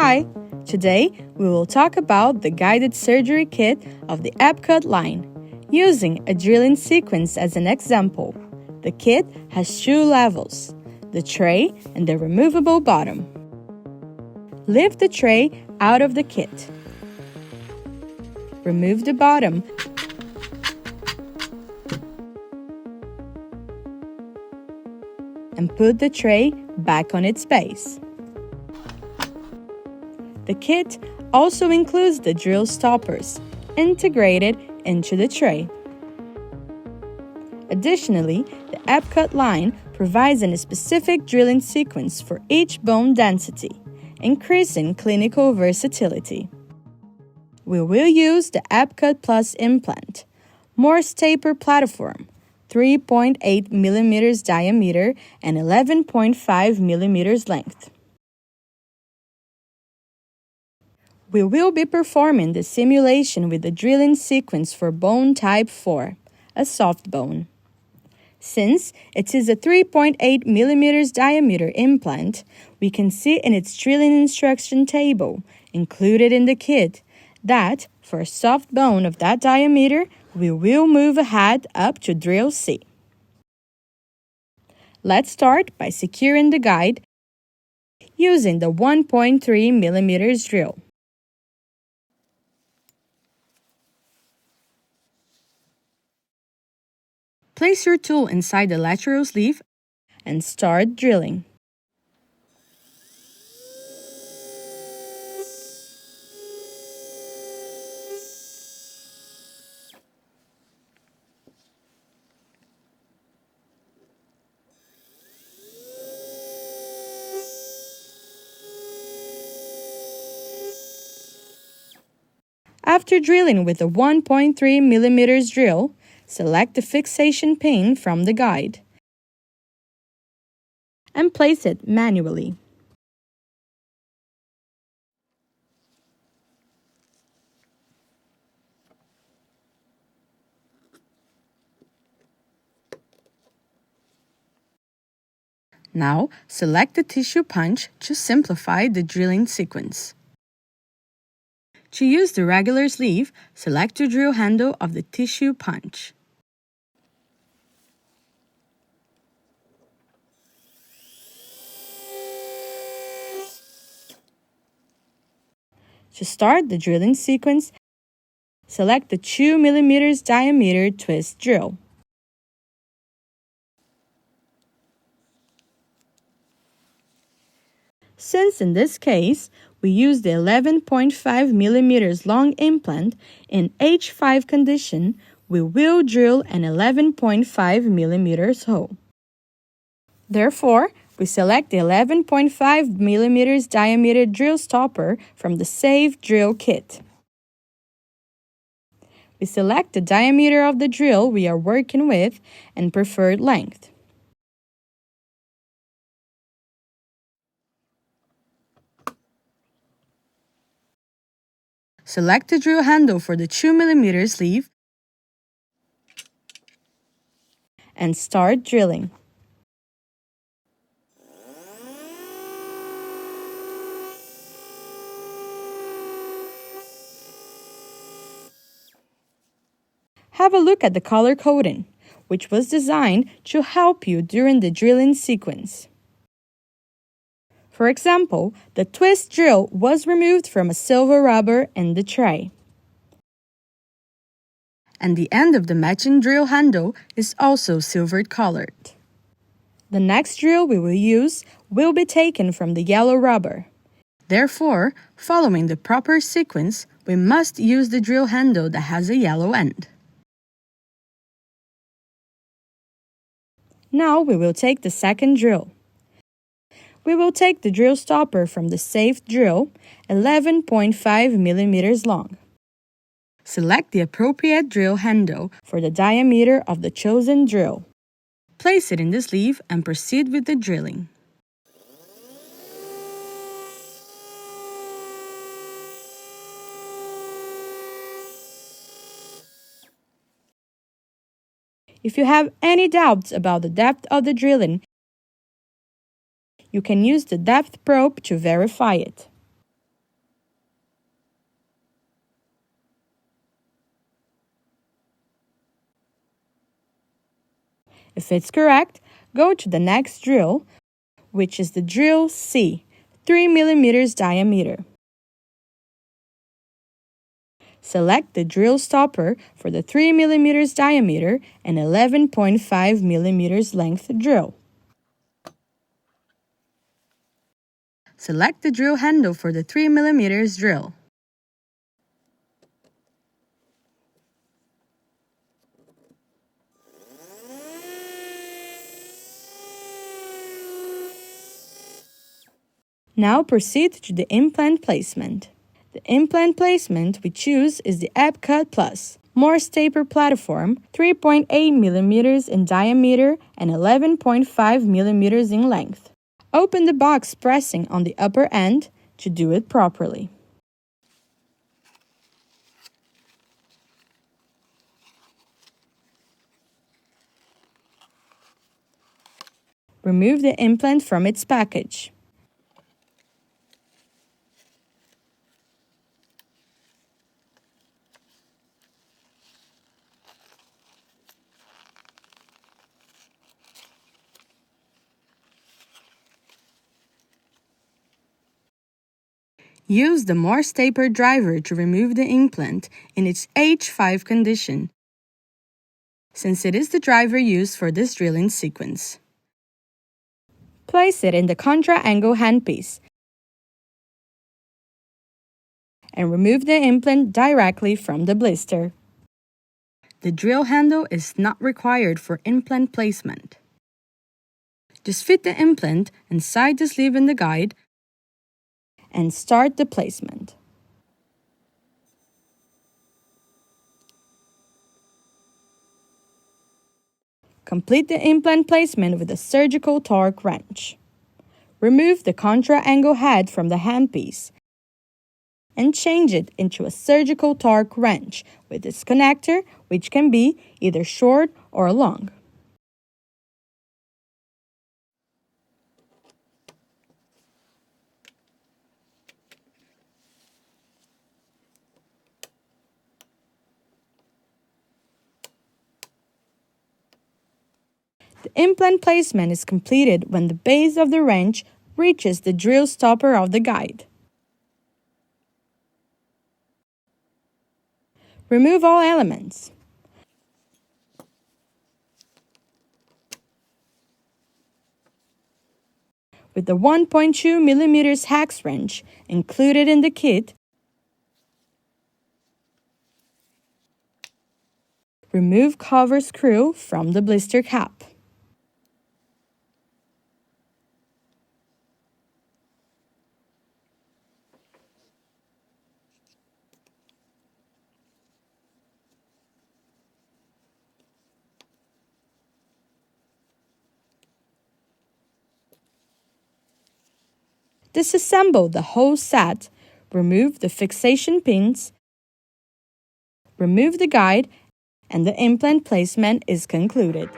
Hi! Today we will talk about the guided surgery kit of the Epikut line, using a drilling sequence as an example. The kit has two levels, the tray and the removable bottom. Lift the tray out of the kit. Remove the bottom and put the tray back on its base. The kit also includes the drill stoppers, integrated into the tray. Additionally, the Epikut line provides a specific drilling sequence for each bone density, increasing clinical versatility. We will use the Epikut Plus implant, Morse taper platform, 3.8 mm diameter and 11.5 mm length. We will be performing the simulation with the drilling sequence for bone type 4, a soft bone. Since it is a 3.8 mm diameter implant, we can see in its drilling instruction table, included in the kit, that for a soft bone of that diameter, we will move ahead up to drill C. Let's start by securing the guide using the 1.3 mm drill. Place your tool inside the lateral sleeve and start drilling. After drilling with a 1.3 mm drill, select the fixation pin from the guide and place it manually. Now, select the tissue punch to simplify the drilling sequence. To use the regular sleeve, select the drill handle of the tissue punch. To start the drilling sequence, select the 2 mm diameter twist drill. Since in this case, we use the 11.5 mm long implant in H5 condition, we will drill an 11.5 mm hole. Therefore, we select the 11.5 mm diameter drill stopper from the Save Drill kit. We select the diameter of the drill we are working with and preferred length. Select the drill handle for the 2 mm sleeve and start drilling. Have a look at the color coding, which was designed to help you during the drilling sequence. For example, the twist drill was removed from a silver rubber in the tray. And the end of the matching drill handle is also silver colored. The next drill we will use will be taken from the yellow rubber. Therefore, following the proper sequence, we must use the drill handle that has a yellow end. Now we will take the second drill. We will take the drill stopper from the Safe Drill, 11.5 mm long. Select the appropriate drill handle for the diameter of the chosen drill. Place it in the sleeve and proceed with the drilling. If you have any doubts about the depth of the drilling, you can use the depth probe to verify it. If it's correct, go to the next drill, which is the drill C, 3 millimeters diameter. Select the drill stopper for the 3 millimeters diameter and 11.5 millimeters length drill. Select the drill handle for the 3 millimeters drill. Now proceed to the implant placement. The implant placement we choose is the Epikut Plus, Morse taper platform, 3.8 millimeters in diameter and 11.5 millimeters in length. Open the box pressing on the upper end to do it properly. Remove the implant from its package. Use the Morse taper driver to remove the implant in its H5 condition, since it is the driver used for this drilling sequence. Place it in the contra-angle handpiece and remove the implant directly from the blister. The drill handle is not required for implant placement. Just fit the implant inside the sleeve in the guide and start the placement. Complete the implant placement with a surgical torque wrench. Remove the contra-angle head from the handpiece and change it into a surgical torque wrench with its connector, which can be either short or long. The implant placement is completed when the base of the wrench reaches the drill stopper of the guide. Remove all elements. With the 1.2 millimeters hex wrench included in the kit, remove cover screw from the blister cap. Disassemble the whole set, remove the fixation pins, remove the guide, and the implant placement is concluded.